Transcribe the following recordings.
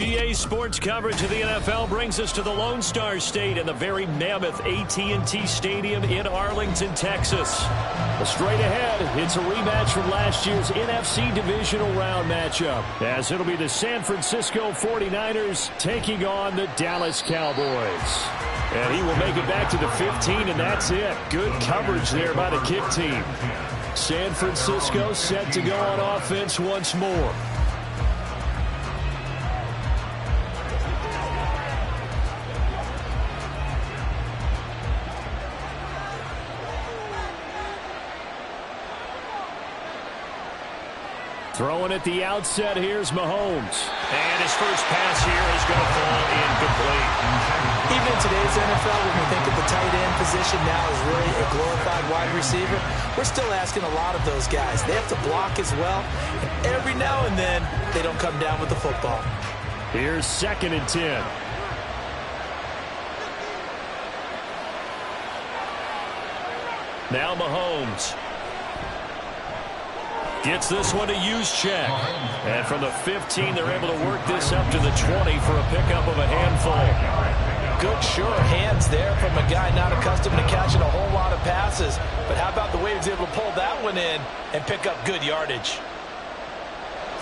EA Sports coverage of the NFL brings us to the Lone Star State and the very mammoth AT&T Stadium in Arlington, Texas. Straight ahead, it's a rematch from last year's NFC Divisional Round matchup, as it'll be the San Francisco 49ers taking on the Dallas Cowboys. And he will make it back to the 15, and that's it. Good coverage there by the kick team. San Francisco set to go on offense once more. Throwing at the outset, here's Mahomes. And his first pass here is going to fall incomplete. Even in today's NFL, when we think of the tight end position now as really a glorified wide receiver, we're still asking a lot of those guys. They have to block as well, and every now and then, they don't come down with the football. Here's 2nd and 10. Now Mahomes. Gets this one to Juszczyk. And from the 15, they're able to work this up to the 20 for a pickup of a handful. Good, sure hands there from a guy not accustomed to catching a whole lot of passes. But how about the way he was able to pull that one in and pick up good yardage?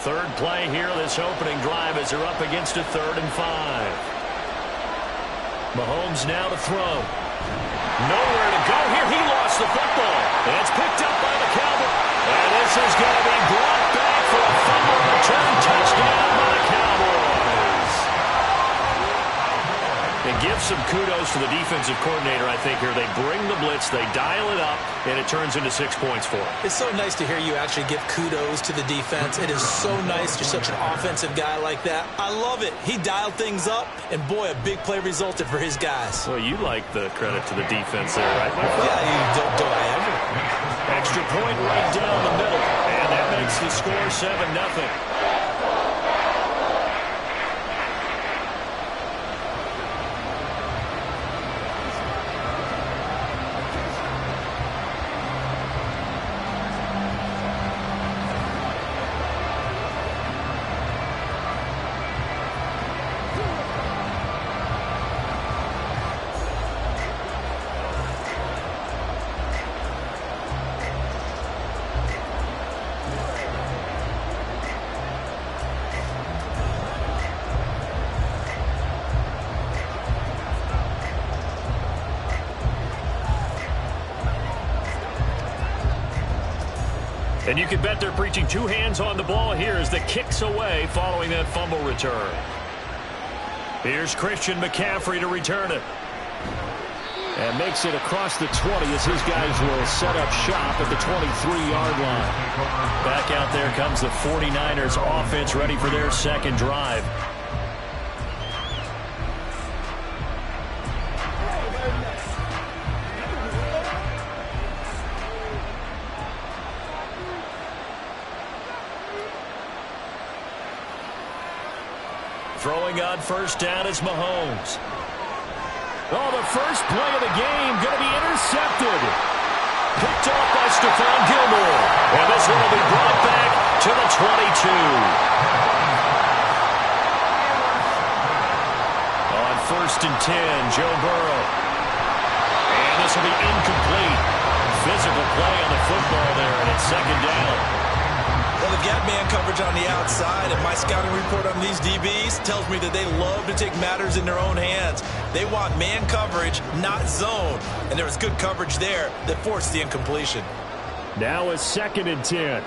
Third play here, this opening drive as they're up against a 3rd and 5. Mahomes now to throw. Nowhere to go here. He lost the football. And it's picked up by the Cowboys. And this is going to be brought back for a fumble return touchdown by the Cowboys. And give some kudos to the defensive coordinator, I think, here. They bring the blitz, they dial it up, and it turns into 6 points for them. It's so nice to hear you actually give kudos to the defense. It is so nice. You're such an offensive guy like that. I love it. He dialed things up, and boy, a big play resulted for his guys. Well, you like the credit to the defense there, right, my friend? Yeah, do I ever? Extra point right down the middle, and that makes the score 7-0. And you can bet they're preaching 2 hands on the ball here as the kick's away following that fumble return. Here's Christian McCaffrey to return it. And makes it across the 20 as his guys will set up shop at the 23-yard line. Back out there comes the 49ers offense ready for their second drive. Throwing on first down is Mahomes. Oh, the first play of the game going to be intercepted. Picked off by Stephon Gilmore. And this one will be brought back to the 22. On 1st and 10, Joe Burrow. And this will be incomplete. Physical play on the football there, and it's 2nd down. Well, they've got man coverage on the outside, and my scouting report on these DBs tells me that they love to take matters in their own hands. They want man coverage, not zone. And there was good coverage there that forced the incompletion. Now it's 2nd and 10.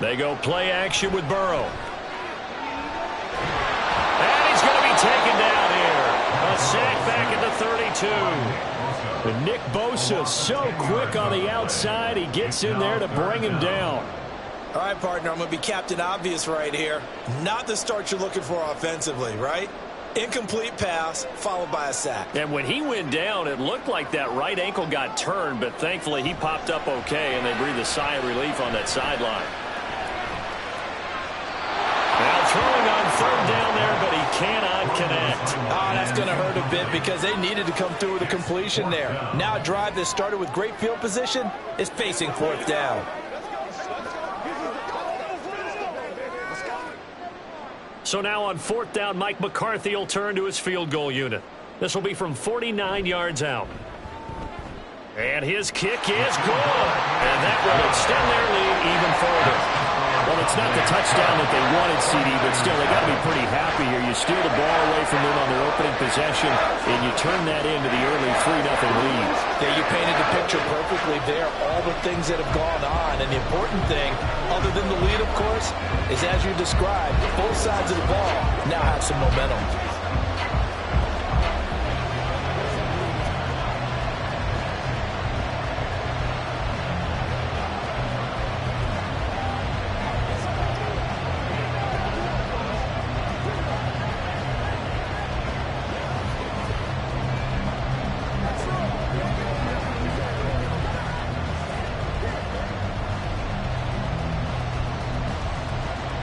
They go play action with Burrow. And he's going to be taken down here. A sack back at the 32. And Nick Bosa so quick on the outside. He gets in there to bring him down. All right, partner, I'm going to be Captain Obvious right here. Not the start you're looking for offensively, right? Incomplete pass followed by a sack. And when he went down, it looked like that right ankle got turned, but thankfully he popped up okay, and they breathed a sigh of relief on that sideline. Now throwing on third down there, but he cannot connect. Oh, that's going to hurt a bit because they needed to come through with a completion there. Now a drive that started with great field position is facing fourth down. So now on fourth down, Mike McCarthy will turn to his field goal unit. This will be from 49 yards out. And his kick is good. And that will extend their lead even further. Well, it's not the touchdown that they wanted, CD, but still, they got to be pretty happy here. You steal the ball away from them on their opening possession, and you turn that into the early 3-0 lead. Yeah, you painted the picture perfectly there, all the things that have gone on. And the important thing, other than the lead, of course, is as you described, both sides of the ball now have some momentum.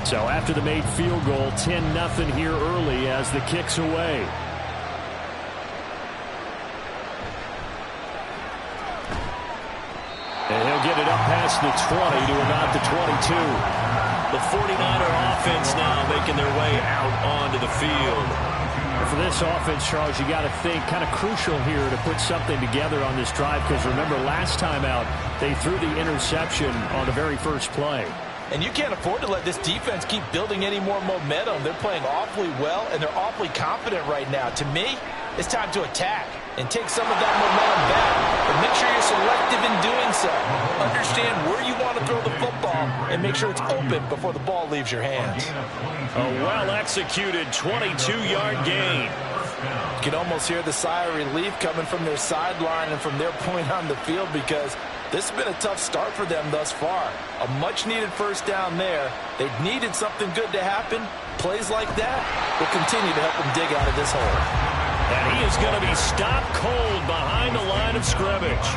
So after the made field goal, 10-0 here early as the kick's away. And he'll get it up past the 20 to about the 22. The 49er offense now making their way out onto the field. And for this offense, Charles, you got to think kind of crucial here to put something together on this drive, because remember last time out they threw the interception on the very first play. And you can't afford to let this defense keep building any more momentum. They're playing awfully well, and they're awfully confident right now. To me, it's time to attack and take some of that momentum back. But make sure you're selective in doing so. Understand where you want to throw the football and make sure it's open before the ball leaves your hands. A well-executed 22-yard gain. You can almost hear the sigh of relief coming from their sideline and from their point on the field, because this has been a tough start for them thus far. A much-needed first down there. They needed something good to happen. Plays like that will continue to help them dig out of this hole. And he is going to be stopped cold behind the line of scrimmage.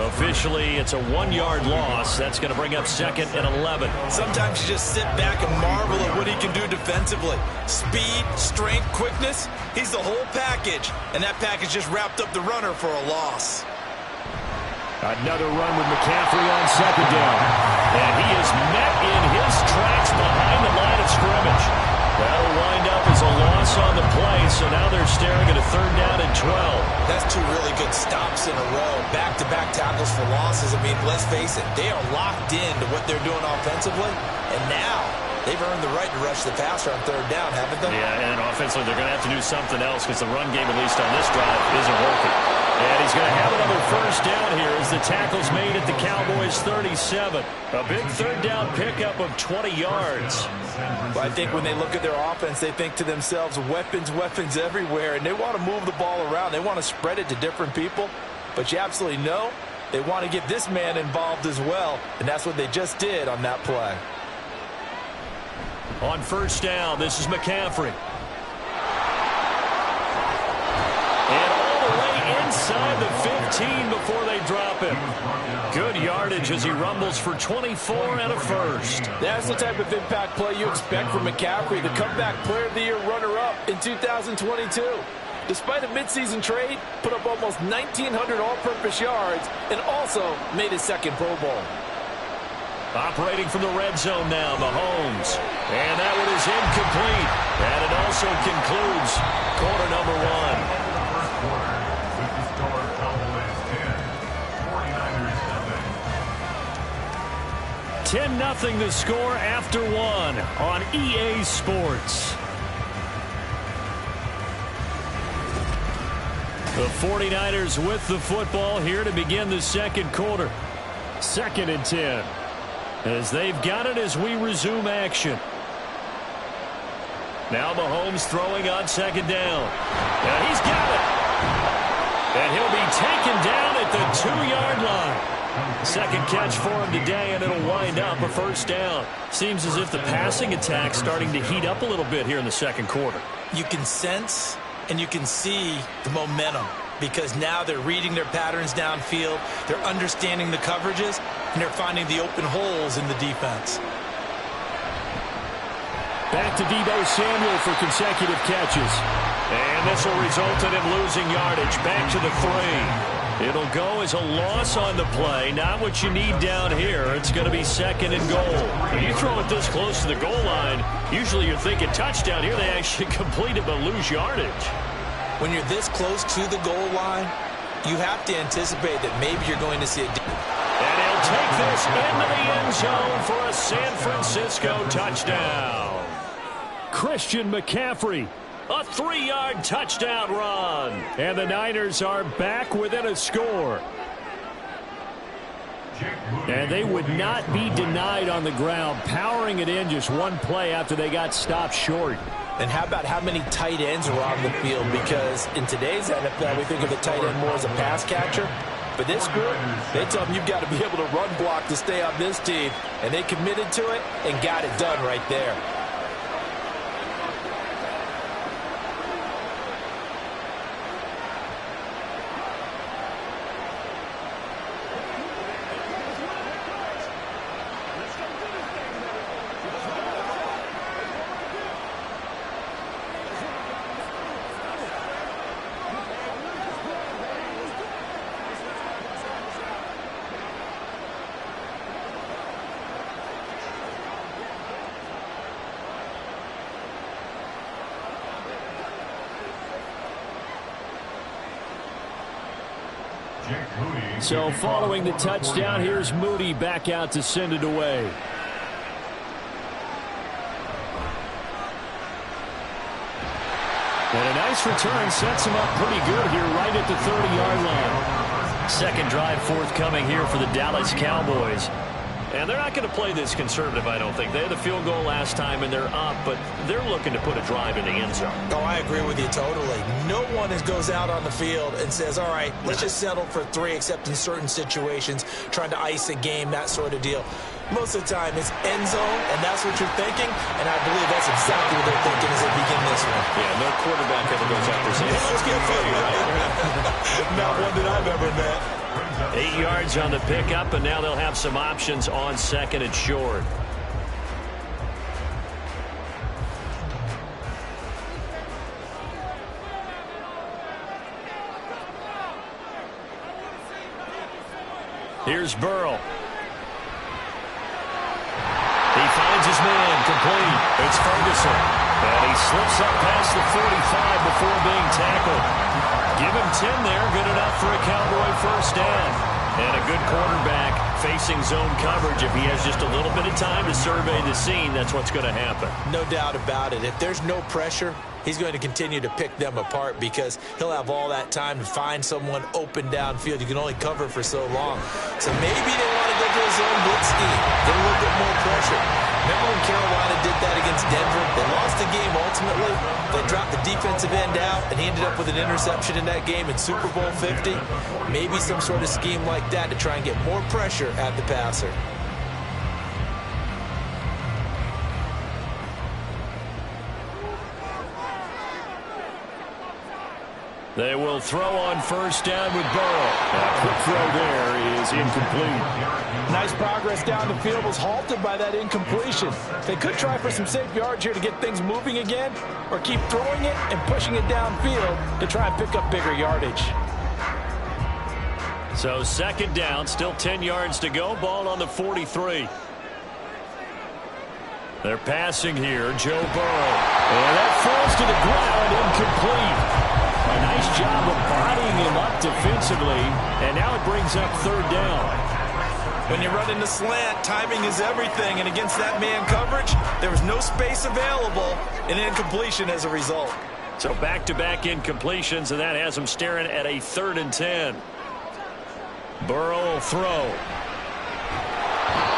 Officially, it's a 1-yard loss. That's going to bring up 2nd and 11. Sometimes you just sit back and marvel at what he can do defensively. Speed, strength, quickness. He's the whole package. And that package just wrapped up the runner for a loss. Another run with McCaffrey on 2nd down. And he is met in his tracks behind the line of scrimmage. That'll wind up as a loss on the play, so now they're staring at a 3rd down and 12. That's two really good stops in a row. Back-to-back tackles for losses. I mean, let's face it, they are locked into what they're doing offensively, and now they've earned the right to rush the passer on 3rd down, haven't they? Yeah, and offensively, they're going to have to do something else, because the run game, at least on this drive, isn't working. And he's going to have another 1st down here as the tackle's made at the Cowboys' 37. A big 3rd down pickup of 20 yards. Well, I think when they look at their offense, they think to themselves, weapons, weapons everywhere, and they want to move the ball around. They want to spread it to different people, but you absolutely know they want to get this man involved as well, and that's what they just did on that play. On 1st down, this is McCaffrey. And all the way inside the 15 before they drop him. Good yardage as he rumbles for 24 and a 1st. That's the type of impact play you expect from McCaffrey, the comeback player of the year runner-up in 2022. Despite a midseason trade, put up almost 1,900 all-purpose yards and also made his 2nd Pro Bowl. Operating from the red zone now, Mahomes. And that one is incomplete. And it also concludes quarter number 1. 10-0 the score after 1 on EA Sports. The 49ers with the football here to begin the 2nd quarter. 2nd and 10. As they've got it as we resume action. Now Mahomes throwing on 2nd down. And he's got it. And he'll be taken down at the 2-yard line. Second catch for him today, and it'll wind up a first down. Seems as if the passing attack's starting to heat up a little bit here in the second quarter. You can sense and you can see the momentum because now they're reading their patterns downfield, they're understanding the coverages, and they're finding the open holes in the defense. Back to Deebo Samuel for consecutive catches. And this will result in him losing yardage. Back to the 3. It'll go as a loss on the play. Not what you need down here. It's going to be second and goal. When you throw it this close to the goal line, usually you're thinking touchdown. Here they actually complete it but lose yardage. When you're this close to the goal line, you have to anticipate that maybe you're going to see a... And he'll take this into the end zone for a San Francisco touchdown. Christian McCaffrey, a 3-yard touchdown run. And the Niners are back within a score. And they would not be denied on the ground, powering it in just one play after they got stopped short. And how about how many tight ends are on the field? Because in today's NFL, we think of the tight end more as a pass catcher. But this group, they tell them you've got to be able to run block to stay on this team. And they committed to it and got it done right there. So following the touchdown, here's Moody back out to send it away. And a nice return sets him up pretty good here right at the 30-yard line. Second drive forthcoming here for the Dallas Cowboys. And they're not going to play this conservative, I don't think. They had the field goal last time, and they're up, but they're looking to put a drive in the end zone. Oh, I agree with you totally. No one goes out on the field and says, all right, let's just settle for 3, except in certain situations, trying to ice a game, that sort of deal. Most of the time, it's end zone, and that's what you're thinking, and I believe that's exactly what they're thinking as they begin this one. Yeah, no quarterback ever goes out there saying, let's get field goal. Not one that I've ever met. 8 yards on the pickup, and now they'll have some options on second and short. Here's Burrow. He finds his man, complete. It's Ferguson. And he slips up past the 45 before being tackled. Give him 10 there, good enough for a Cowboy first down. And a good quarterback facing zone coverage. If he has just a little bit of time to survey the scene, that's what's going to happen. No doubt about it. If there's no pressure, he's going to continue to pick them apart because he'll have all that time to find someone open downfield. You can only cover for so long. So maybe they want to go to a zone blitz scheme, get a little bit more pressure. Remember when Carolina did that against Denver? They lost the game ultimately. They dropped the defensive end out, and he ended up with an interception in that game in Super Bowl 50. Maybe some sort of scheme like that to try and get more pressure at the passer. They will throw on first down with Burrow. That quick throw there is incomplete. Nice progress down the field was halted by that incompletion. They could try for some safe yards here to get things moving again, or keep throwing it and pushing it downfield to try and pick up bigger yardage. So second down, still 10 yards to go. Ball on the 43. They're passing here, Joe Burrow. And that falls to the ground, incomplete. A nice job of bodying him up defensively, and now it brings up third down. When you run into slant, timing is everything, and against that man coverage, there was no space available, and incompletion as a result. So back-to-back incompletions, and that has him staring at a 3rd and 10. Burrow will throw.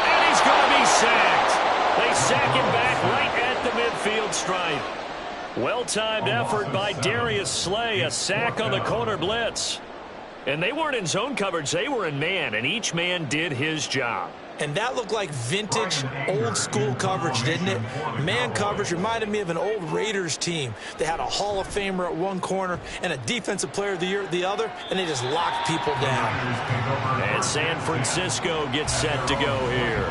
And he's going to be sacked. They sack him back right at the midfield stripe. Well-timed effort by Darius Slay. A sack on the corner blitz. And they weren't in zone coverage. They were in man, and each man did his job. And that looked like vintage, old-school coverage, didn't it? Man coverage reminded me of an old Raiders team. They had a Hall of Famer at one corner and a Defensive Player of the Year at the other, and they just locked people down. And San Francisco gets set to go here.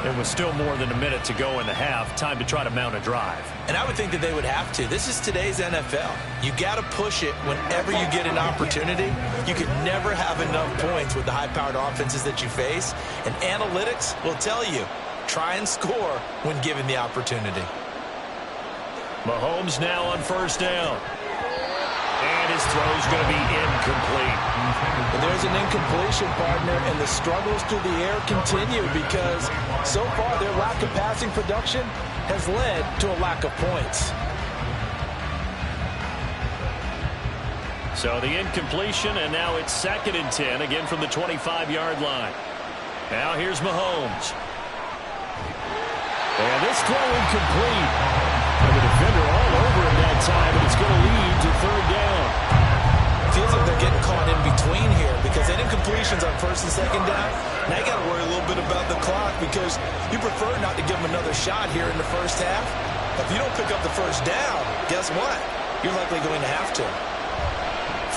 There was still more than a minute to go in the half. Time to try to mount a drive. And I would think that they would have to. This is today's NFL. You got to push it whenever you get an opportunity. You could never have enough points with the high-powered offenses that you face. And analytics will tell you, try and score when given the opportunity. Mahomes now on first down. And his throw's going to be incomplete. And there's an incompletion, partner, and the struggles through the air continue because so far their lack of passing production has led to a lack of points. So the incompletion, and now it's 2nd and 10, again from the 25-yard line. Now here's Mahomes. And this throw incomplete. And the defender all over him that time, and it's going to lead to 3rd down. Feels like they're getting caught in between here because that incompletion's on 1st and 2nd down. Now you got to worry a little bit about the clock because you prefer not to give them another shot here in the first half. If you don't pick up the first down, guess what? You're likely going to have to.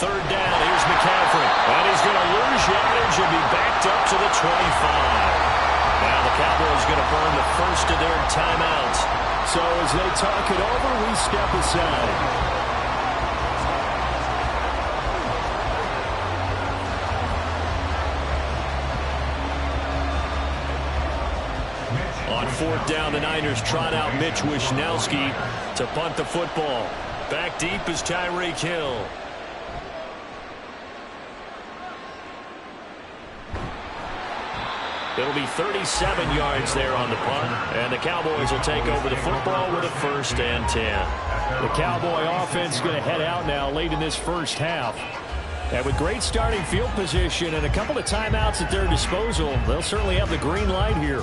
3rd down, here's McCaffrey. And he's going to lose yardage and be backed up to the 25. Now the Cowboys going to burn the first of their timeouts. So as they talk it over, we step aside. On 4th down, the Niners trot out Mitch Wishnowsky to punt the football. Back deep is Tyreek Hill. It'll be 37 yards there on the punt, and the Cowboys will take over the football with a 1st and 10. The Cowboy offense is going to head out now late in this first half. And with great starting field position and a couple of timeouts at their disposal, they'll certainly have the green light here.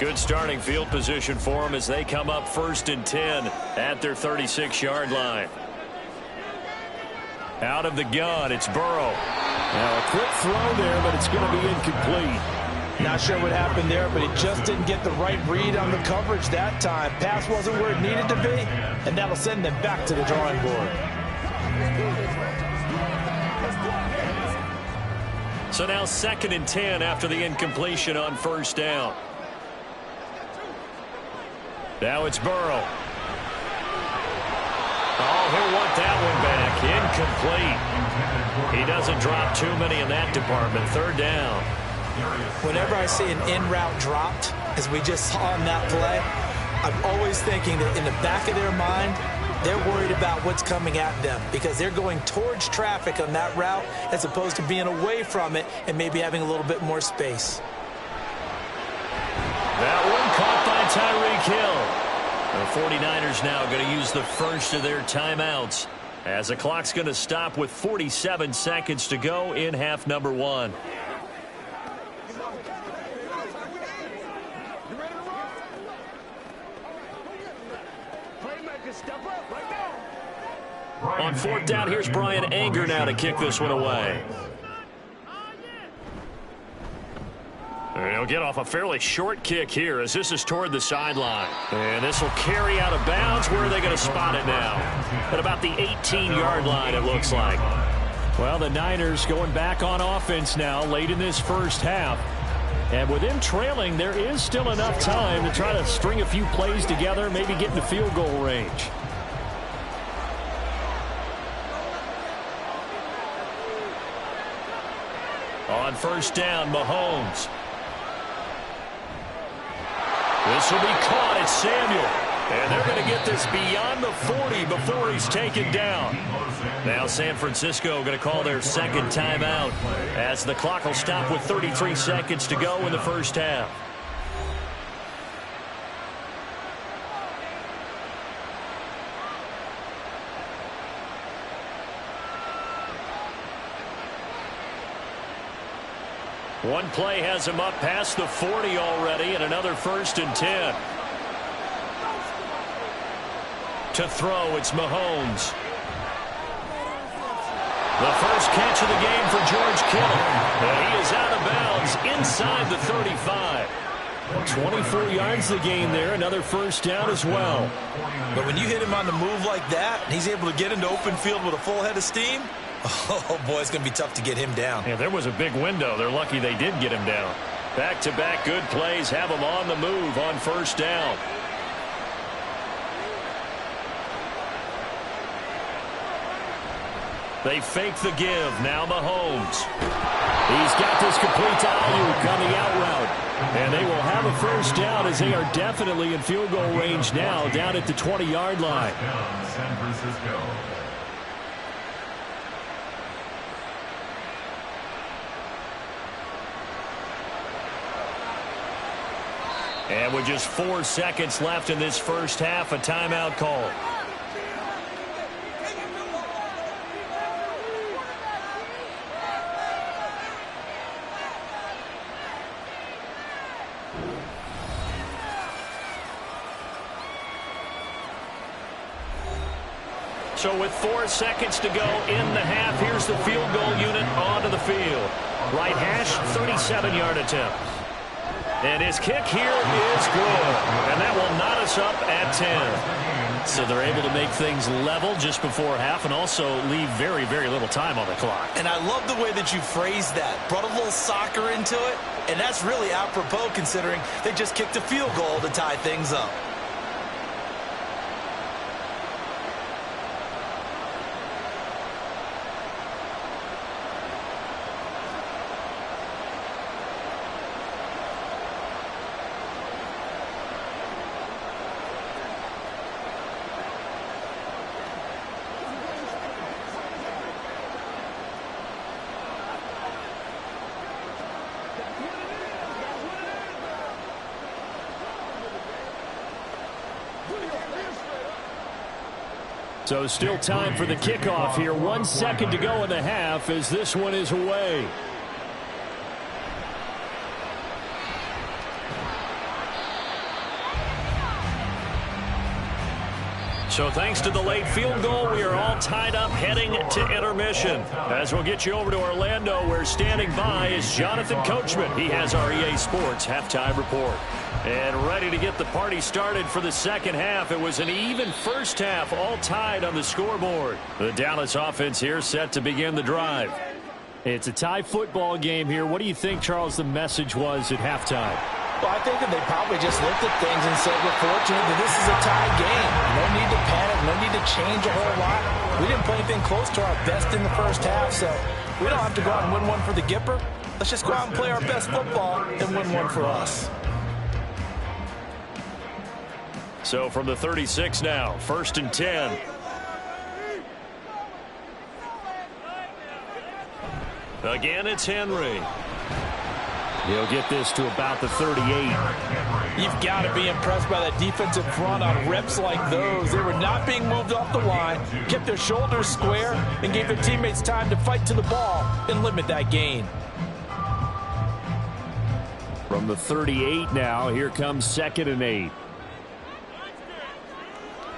Good starting field position for them as they come up 1st and 10 at their 36-yard line. Out of the gun, it's Burrow. Now a quick throw there, but it's going to be incomplete. Not sure what happened there, but he just didn't get the right read on the coverage that time. Pass wasn't where it needed to be, and that'll send them back to the drawing board. So now 2nd and 10 after the incompletion on 1st down. Now it's Burrow. Oh, he'll want that one back. Incomplete. He doesn't drop too many in that department. 3rd down. Whenever I see an in-route dropped, as we just saw on that play, I'm always thinking that in the back of their mind, they're worried about what's coming at them because they're going towards traffic on that route as opposed to being away from it and maybe having a little bit more space. That one caught by Tyreek Hill. The 49ers now going to use the first of their timeouts as the clock's going to stop with 47 seconds to go in half number 1. On 4th down, here's Brian Anger now to kick this one away. And he'll get off a fairly short kick here as this is toward the sideline. And this will carry out of bounds. Where are they going to spot it now? At about the 18-yard line, it looks like. Well, the Niners going back on offense now late in this first half. And with them trailing, there is still enough time to try to string a few plays together, maybe get in the field goal range. On 1st down, Mahomes. This will be caught. It's Samuel. And they're going to get this beyond the 40 before he's taken down. Now San Francisco going to call their 2nd timeout as the clock will stop with 33 seconds to go in the first half. One play has him up past the 40 already, and another 1st and 10. To throw, it's Mahomes. The first catch of the game for George Kittle. And he is out of bounds inside the 35. 24 yards the gain there. Another first down as well. But when you hit him on the move like that, and he's able to get into open field with a full head of steam, oh, boy, it's going to be tough to get him down. Yeah, there was a big window. They're lucky they did get him down. Back-to-back good plays have him on the move on first down. They fake the give. Now Mahomes. He's got this complete to Ayuk on the out route. And they will have a first down as they are definitely in field goal range now down at the 20-yard line. San Francisco. And with just 4 seconds left in this first half, a timeout call. So with 4 seconds to go in the half, here's the field goal unit onto the field. Right hash, 37-yard attempt. And his kick here is good. And that will knot us up at 10. So they're able to make things level just before half and also leave very, very little time on the clock. And I love the way that you phrased that. Brought a little soccer into it. And that's really apropos considering they just kicked a field goal to tie things up. So still time for the kickoff here. 1 second to go in the half as this one is away. So thanks to the late field goal, we are all tied up heading to intermission. As we'll get you over to Orlando, where standing by is Jonathan Coachman. He has our EA Sports halftime report. And ready to get the party started for the second half. It was an even first half, all tied on the scoreboard. The Dallas offense here set to begin the drive. It's a tie football game here. What do you think, Charles, the message was at halftime? Well, I think that they probably just looked at things and said, we're fortunate that this is a tie game. No need to panic, no need to change a whole lot. We didn't play anything close to our best in the first half, so we don't have to go out and win one for the Gipper. Let's just go out and play our best football and win one for us. So from the 36 now, 1st and 10. Again, it's Henry. He'll get this to about the 38. You've got to be impressed by that defensive front on reps like those. They were not being moved off the line, kept their shoulders square, and gave their teammates time to fight to the ball and limit that gain. From the 38 now, here comes 2nd and 8.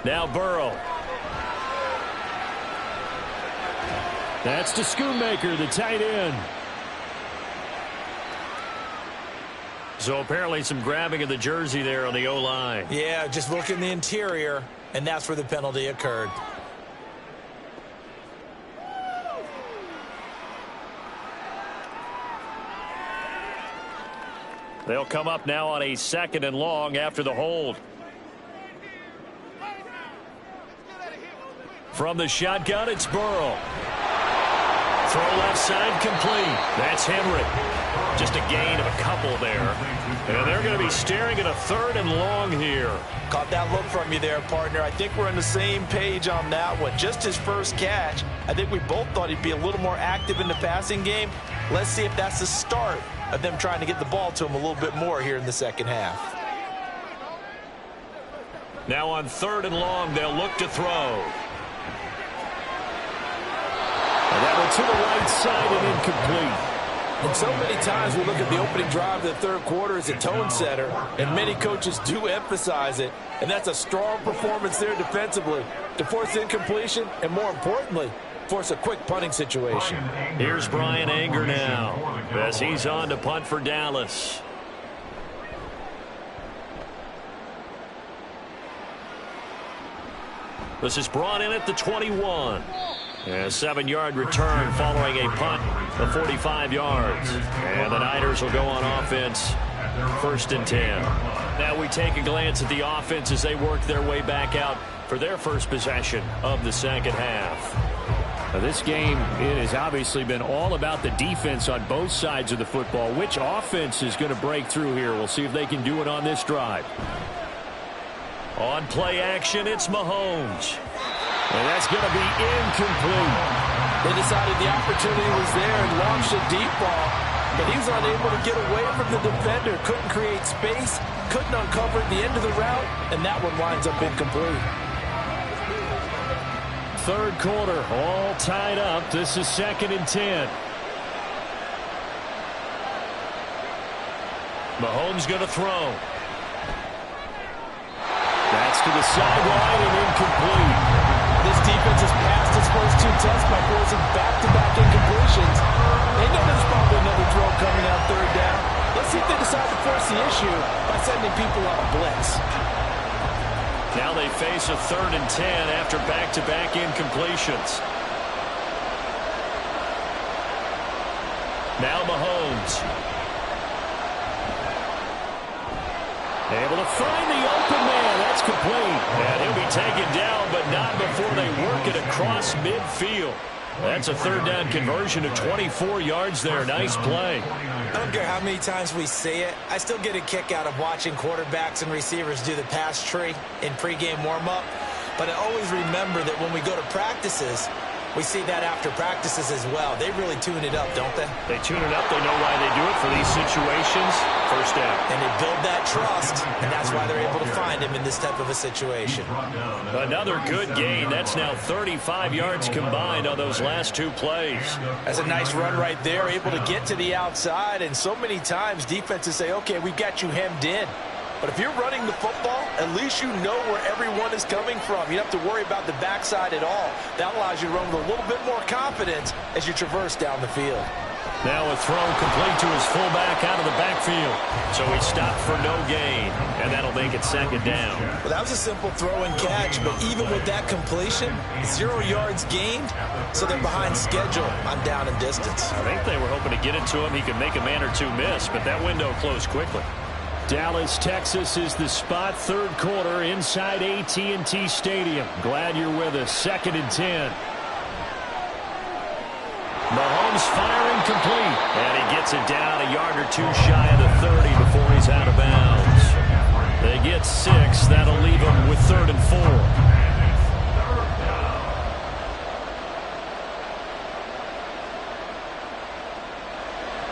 Now Burrow. That's to Schoonmaker, the tight end. So apparently some grabbing of the jersey there on the O-line. Yeah, just look in the interior, and that's where the penalty occurred. They'll come up now on a 2nd and long after the hold. From the shotgun, it's Burrow. Throw left side complete. That's Henry. Just a gain of a couple there. And they're going to be staring at a 3rd and long here. Caught that look from you there, partner. I think we're on the same page on that one. Just his first catch. I think we both thought he'd be a little more active in the passing game. Let's see if that's the start of them trying to get the ball to him a little bit more here in the second half. Now on 3rd and long, they'll look to throw. And that one to the right side and incomplete. And so many times we look at the opening drive of the third quarter as a tone setter, and many coaches do emphasize it, and that's a strong performance there defensively to force incompletion and, more importantly, force a quick punting situation. Here's Bryan Anger now as he's on to punt for Dallas. This is brought in at the 21. A 7-yard return following a punt of 45 yards. And the Niners will go on offense, 1st and 10. Now we take a glance at the offense as they work their way back out for their first possession of the second half. Now this game, it has obviously been all about the defense on both sides of the football. Which offense is going to break through here? We'll see if they can do it on this drive. On play action, it's Mahomes. And that's going to be incomplete. They decided the opportunity was there and launched a deep ball, but he was unable to get away from the defender. Couldn't create space, couldn't uncover the end of the route, and that one winds up incomplete. Third quarter, all tied up. This is 2nd and 10. Mahomes going to throw. That's to the sideline and incomplete. This defense has passed its first 2 tests by forcing back-to-back incompletions. They know there's probably another throw coming out 3rd down. Let's see if they decide to force the issue by sending people on a blitz. Now they face a 3rd and 10 after back-to-back incompletions. Now Mahomes. Able to find the open man. That's complete. And he'll be taken down, but not before they work it across midfield. That's a 3rd down conversion of 24 yards there. Nice play. I don't care how many times we say it. I still get a kick out of watching quarterbacks and receivers do the pass tree in pregame warm-up. But I always remember that when we go to practices, we see that after practices as well. They really tune it up, don't they? They tune it up. They know why they do it for these situations. 1st down. And they build that trust, and that's why they're able to find him in this type of a situation. Another good gain. That's now 35 yards combined on those last 2 plays. That's a nice run right there, able to get to the outside. And so many times defenses say, okay, we've got you hemmed in. But if you're running the football, at least you know where everyone is coming from. You don't have to worry about the backside at all. That allows you to run with a little bit more confidence as you traverse down the field. Now a throw complete to his fullback out of the backfield. So he stopped for no gain, and that'll make it 2nd down. Well, that was a simple throw and catch, but even with that completion, 0 yards gained, so they're behind schedule on down and distance. I think they were hoping to get it to him. He could make a man or 2 miss, but that window closed quickly. Dallas, Texas is the spot. 3rd quarter inside AT&T Stadium. Glad you're with us. 2nd and 10. Mahomes firing complete. And he gets it down a yard or 2 shy of the 30 before he's out of bounds. They get 6. That'll leave them with 3rd and 4.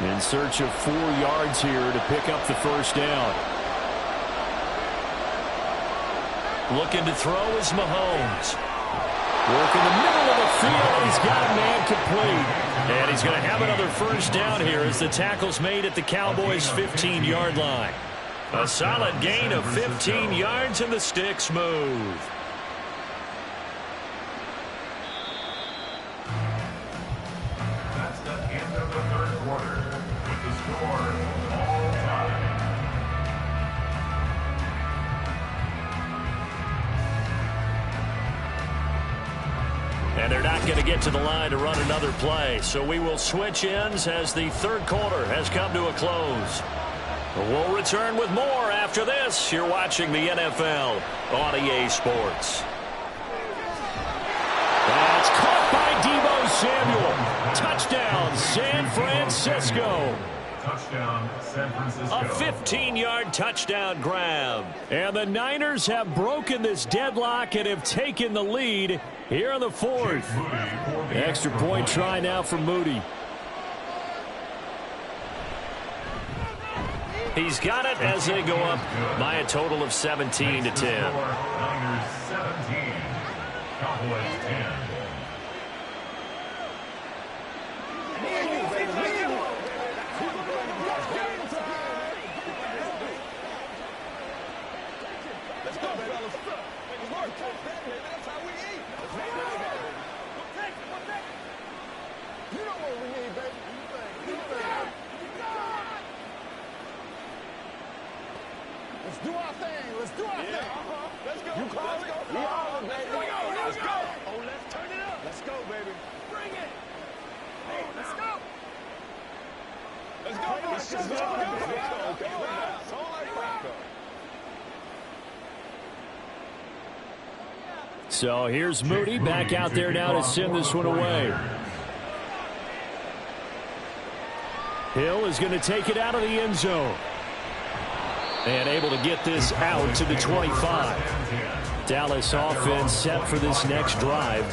In search of 4 yards here to pick up the 1st down. Looking to throw is Mahomes. Work in the middle of the field. He's got a man complete. And he's going to have another 1st down here as the tackle's made at the Cowboys' 15-yard line. A solid gain of 15 yards and the sticks move. That's the end of the 3rd quarter with the score all tied. And they're not going to get to the line to run another play. So we will switch ends as the 3rd quarter has come to a close. We'll return with more after this. You're watching the NFL on EA Sports. That's caught by Deebo Samuel. Touchdown, San Francisco. Touchdown, San Francisco. A 15-yard touchdown grab. And the Niners have broken this deadlock and have taken the lead here in the 4th. Extra point try now for Moody. He's got it as they go up by a total of 17-10. Niners 17, Cowboys 10. Let's do our thing. Let's do our thing. Let's go. You call it? We all baby. Here we go. Let's go. Oh, let's turn it up. Let's go, baby. Bring it. Hey, let's go. Let's go. Let's go. Let's go. So here's Moody back out there now to send this one away. Hill is going to take it out of the end zone. And able to get this out to the 25. Dallas offense set for this next drive.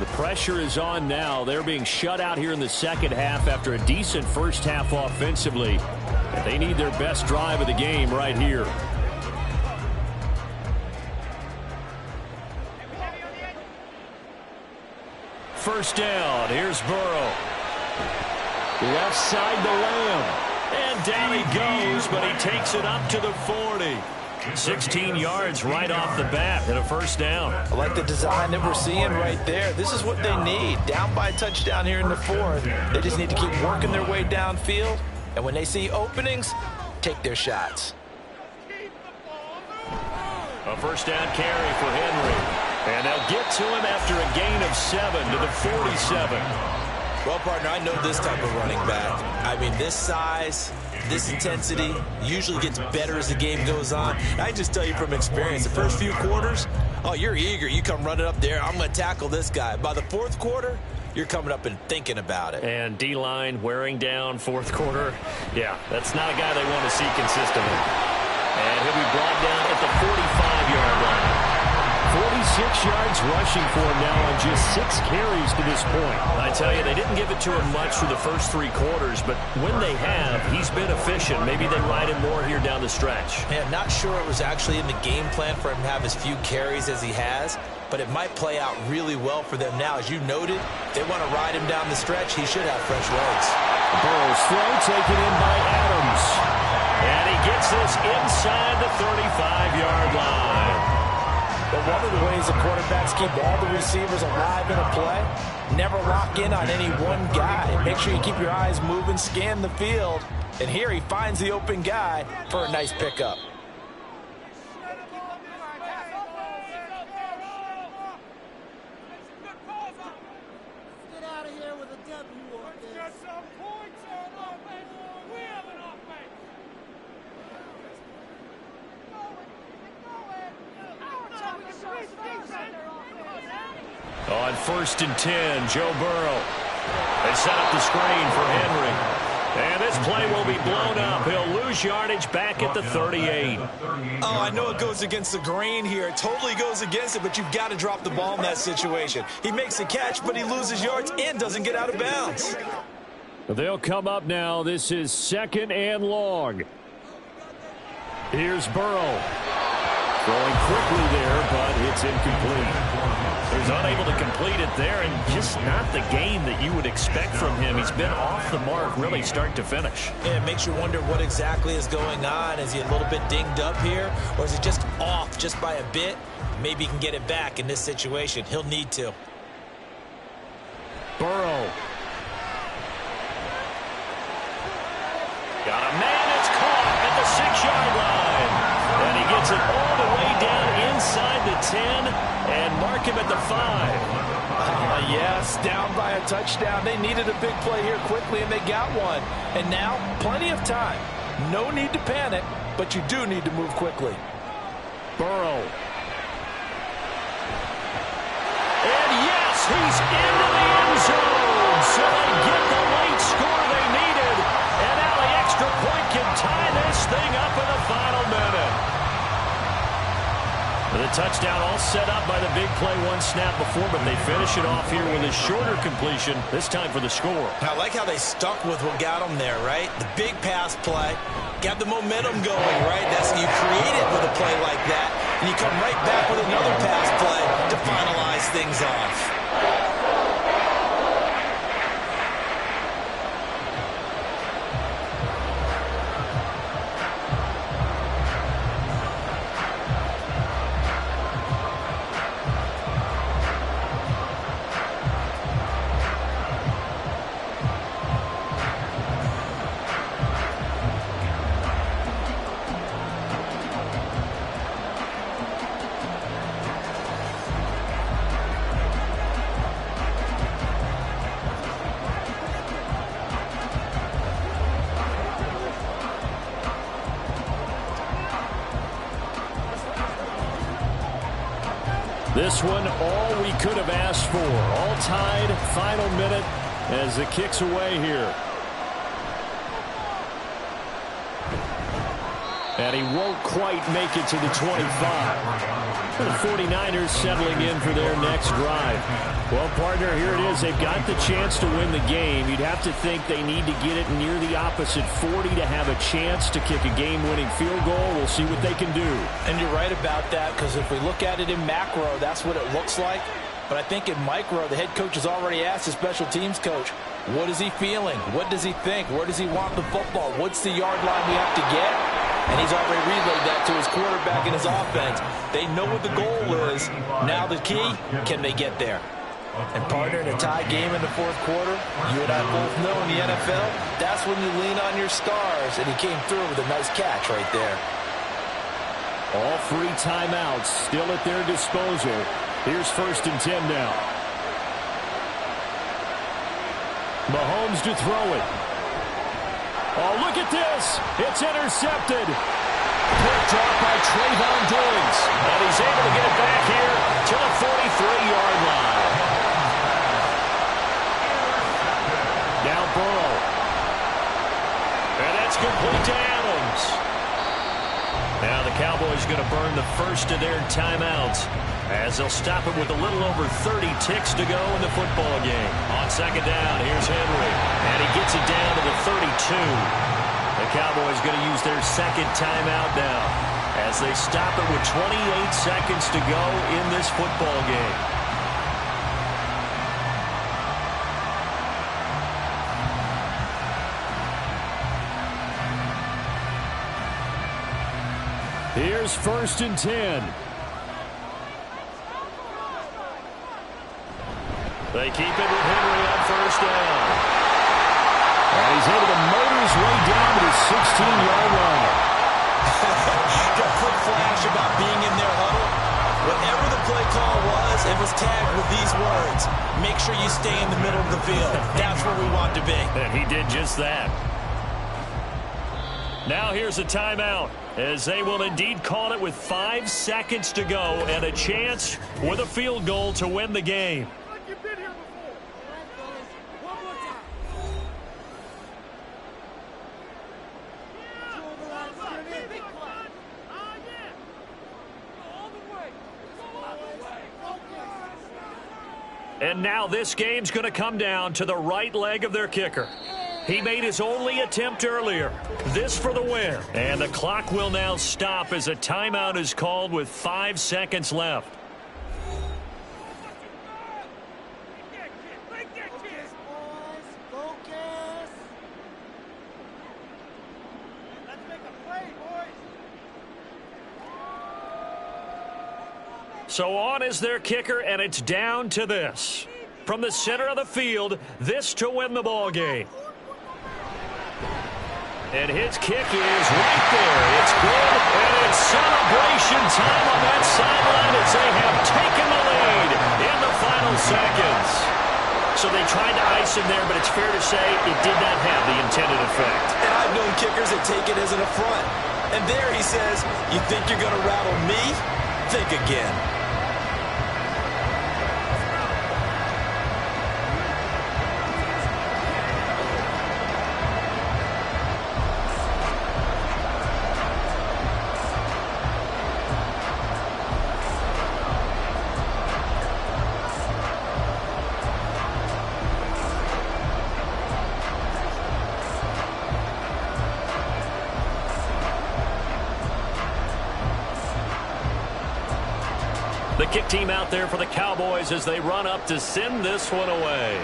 The pressure is on now. They're being shut out here in the second half after a decent first half offensively. And they need their best drive of the game right here. First down. Here's Burrow. Left side to Lamb. And down he goes, but he takes it up to the 40. 16 yards right off the bat and a first down. I like the design that we're seeing right there. This is what they need. Down by a touchdown here in the fourth. They just need to keep working their way downfield. And when they see openings, take their shots. A first down carry for Henry. And they'll get to him after a gain of 7 to the 47. Well, partner, I know this type of running back. I mean, this size, this intensity usually gets better as the game goes on. I just tell you from experience, the first few quarters, oh, you're eager. You come running up there. I'm going to tackle this guy. By the fourth quarter, you're coming up and thinking about it. And D-line wearing down fourth quarter. Yeah, that's not a guy they want to see consistently. And he'll be brought down at the 45-yard line. 46 yards rushing for him now on just 6 carries to this point. I tell you, they didn't give it to him much for the first 3 quarters, but when they have, he's been efficient. Maybe they ride him more here down the stretch. Man, not sure it was actually in the game plan for him to have as few carries as he has, but it might play out really well for them now. As you noted, if they want to ride him down the stretch, he should have fresh legs. Burrow's throw taken in by Adams. And he gets this inside the 35-yard line. But one of the ways the quarterbacks keep all the receivers alive in a play, never lock in on any one guy. Make sure you keep your eyes moving, scan the field. And here he finds the open guy for a nice pickup. On 1st and 10, Joe Burrow. They set up the screen for Henry. And this play will be blown up. He'll lose yardage back at the 38. Oh, I know it goes against the grain here. It totally goes against it, but you've got to drop the ball in that situation. He makes a catch, but he loses yards and doesn't get out of bounds. They'll come up now. This is 2nd and long. Here's Burrow. Throwing quickly there, but it's incomplete. He's unable to complete it there, and just not the game that you would expect from him. He's been off the mark really start to finish. Yeah, it makes you wonder what exactly is going on. Is he a little bit dinged up here, or is he just off just by a bit? Maybe he can get it back in this situation. He'll need to. Burrow. Got a man that's caught at the 6-yard line. And he gets it all the way down inside the 10 and mark him at the 5. Yes, down by a touchdown. They needed a big play here quickly, and they got one. And now, plenty of time. No need to panic, but you do need to move quickly. Burrow. And yes, he's into the end zone. So they get the late score they needed. And now the extra point can tie this thing up in the final minute. The touchdown all set up by the big play one snap before, but they finish it off here with a shorter completion, this time for the score. I like how they stuck with what got them there, right? The big pass play, got the momentum going, right? That's you create it with a play like that, and you come right back with another pass play to finalize things off. This one, all we could have asked for. All tied, final minute as it kicks away here. And he won't quite make it to the 25. The 49ers settling in for their next drive. Well, partner, here it is. They've got the chance to win the game. You'd have to think they need to get it near the opposite 40 to have a chance to kick a game-winning field goal. We'll see what they can do. And you're right about that, because if we look at it in macro, that's what it looks like. But I think in micro, the head coach has already asked the special teams coach, what is he feeling? What does he think? Where does he want the football? What's the yard line we have to get? And he's already relayed that to his quarterback and his offense. They know what the goal is. Now the key, can they get there? And partner, in a tie game in the fourth quarter, you and I both know in the NFL, that's when you lean on your stars. And he came through with a nice catch right there. All 3 timeouts still at their disposal. Here's 1st and 10 now. Mahomes to throw it. Oh, look at this. It's intercepted. Picked off by Trayvon Diggs. And he's able to get it back here to the 43-yard line. Now Burrow. And that's complete to Adams. Now the Cowboys going to burn the first of their timeouts as they'll stop it with a little over 30 ticks to go in the football game. On 2nd down, here's Henry. And he gets it down to the 32. The Cowboys going to use their 2nd timeout now as they stop it with 28 seconds to go in this football game. Here's 1st and 10. They keep it with Henry on 1st down. And he's able to motor his way down to the 16-yard line. Got a quick flash about being in their huddle. Whatever the play call was, it was tagged with these words. Make sure you stay in the middle of the field. That's where we want to be. And he did just that. Now here's a timeout as they will indeed call it with 5 seconds to go and a chance with a field goal to win the game. And now this game's going to come down to the right leg of their kicker. He made his only attempt earlier. This for the win. And the clock will now stop as a timeout is called with 5 seconds left. So on is their kicker, and it's down to this. From the center of the field, this to win the ball game. And his kick is right there. It's good, and it's celebration time on that sideline as they have taken the lead in the final seconds. So they tried to ice him there, but it's fair to say it did not have the intended effect. And I've known kickers that take it as an affront. And there he says, you think you're going to rattle me? Think again. The kick team out there for the Cowboys as they run up to send this one away.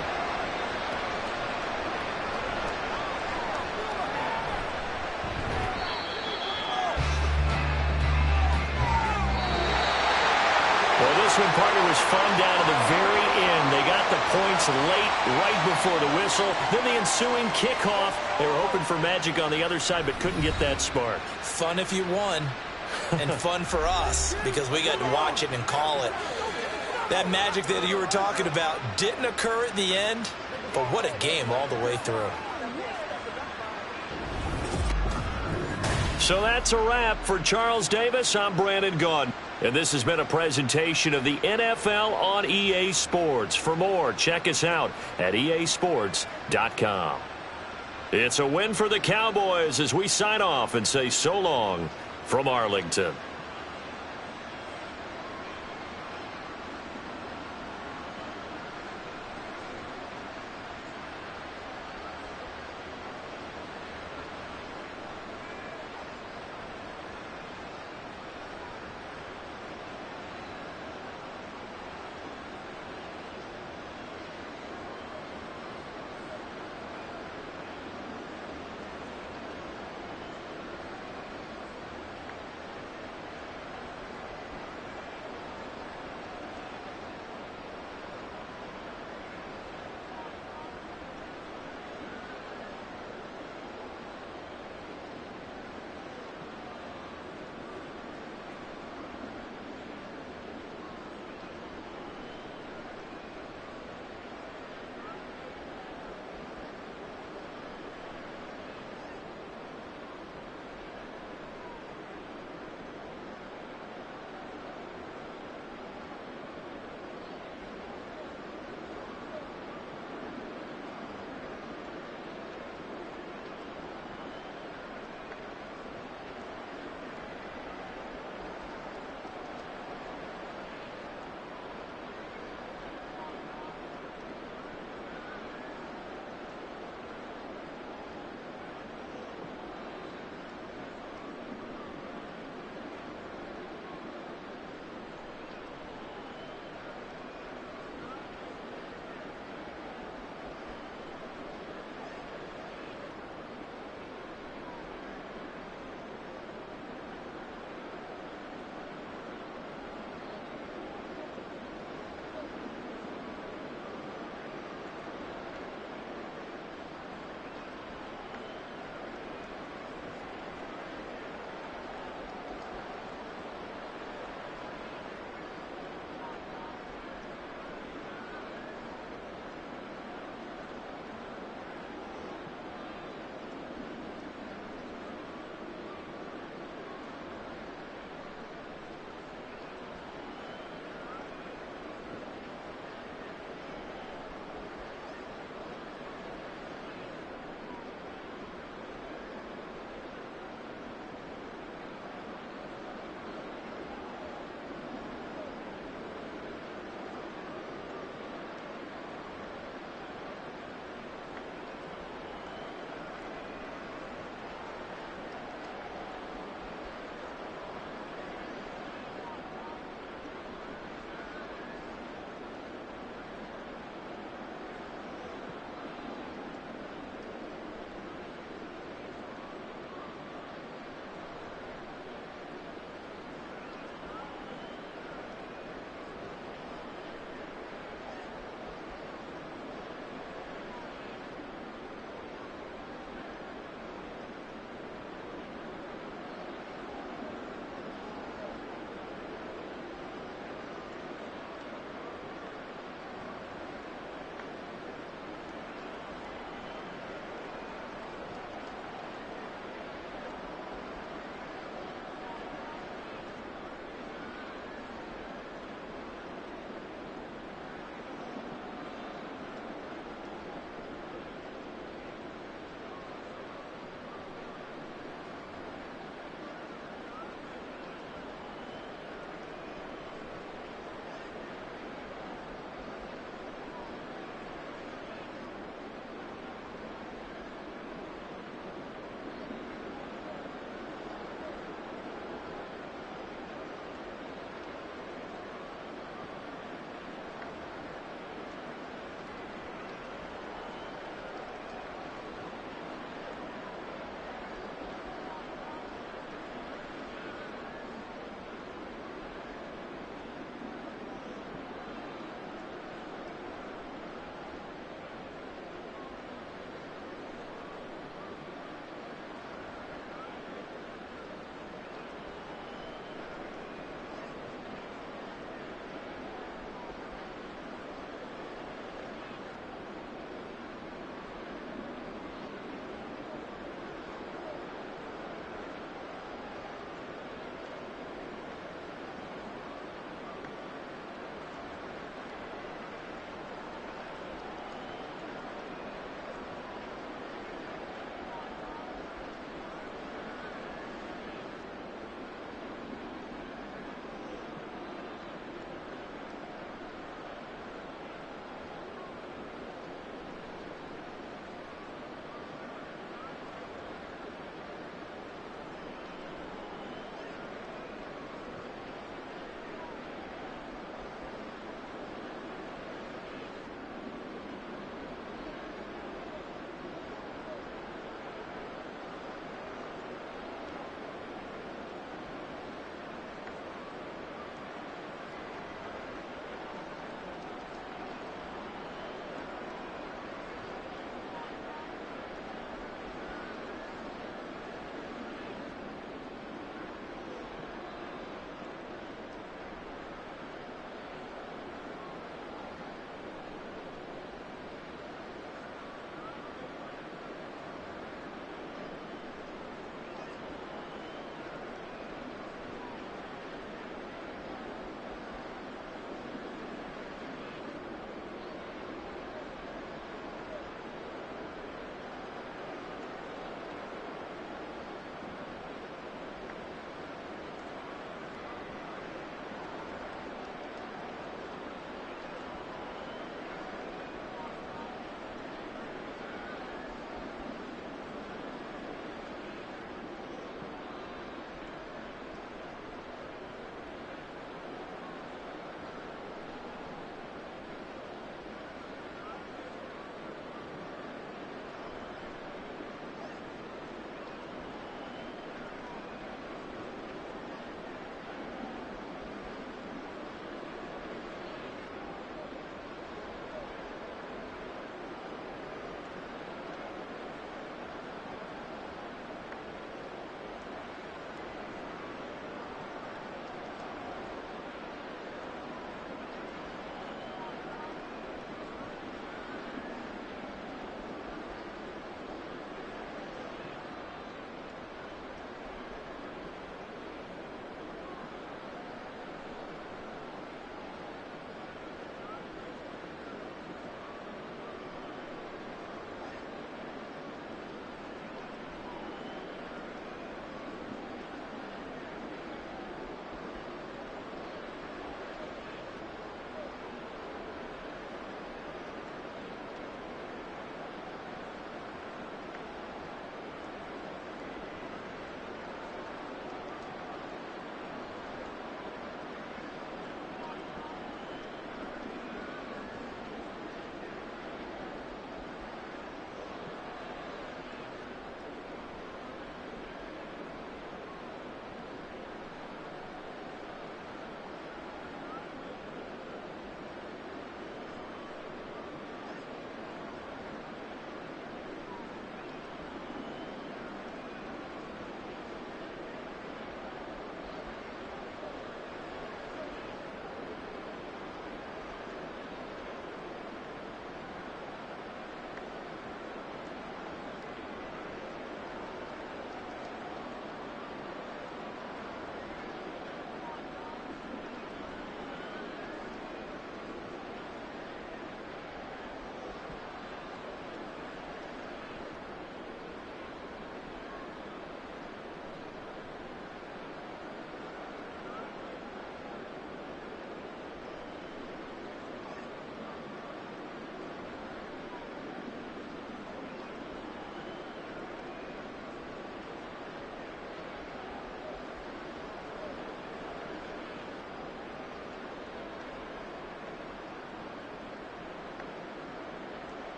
Well, this one, partner, was fun down to the very end. They got the points late, right before the whistle. Then the ensuing kickoff. They were hoping for magic on the other side, but couldn't get that spark. Fun if you won. And fun for us because we got to watch it and call it. That magic that you were talking about didn't occur at the end, but what a game all the way through. So that's a wrap for Charles Davis. I'm Brandon Gaudin. And this has been a presentation of the NFL on EA Sports. For more, check us out at easports.com. It's a win for the Cowboys as we sign off and say so long from Arlington.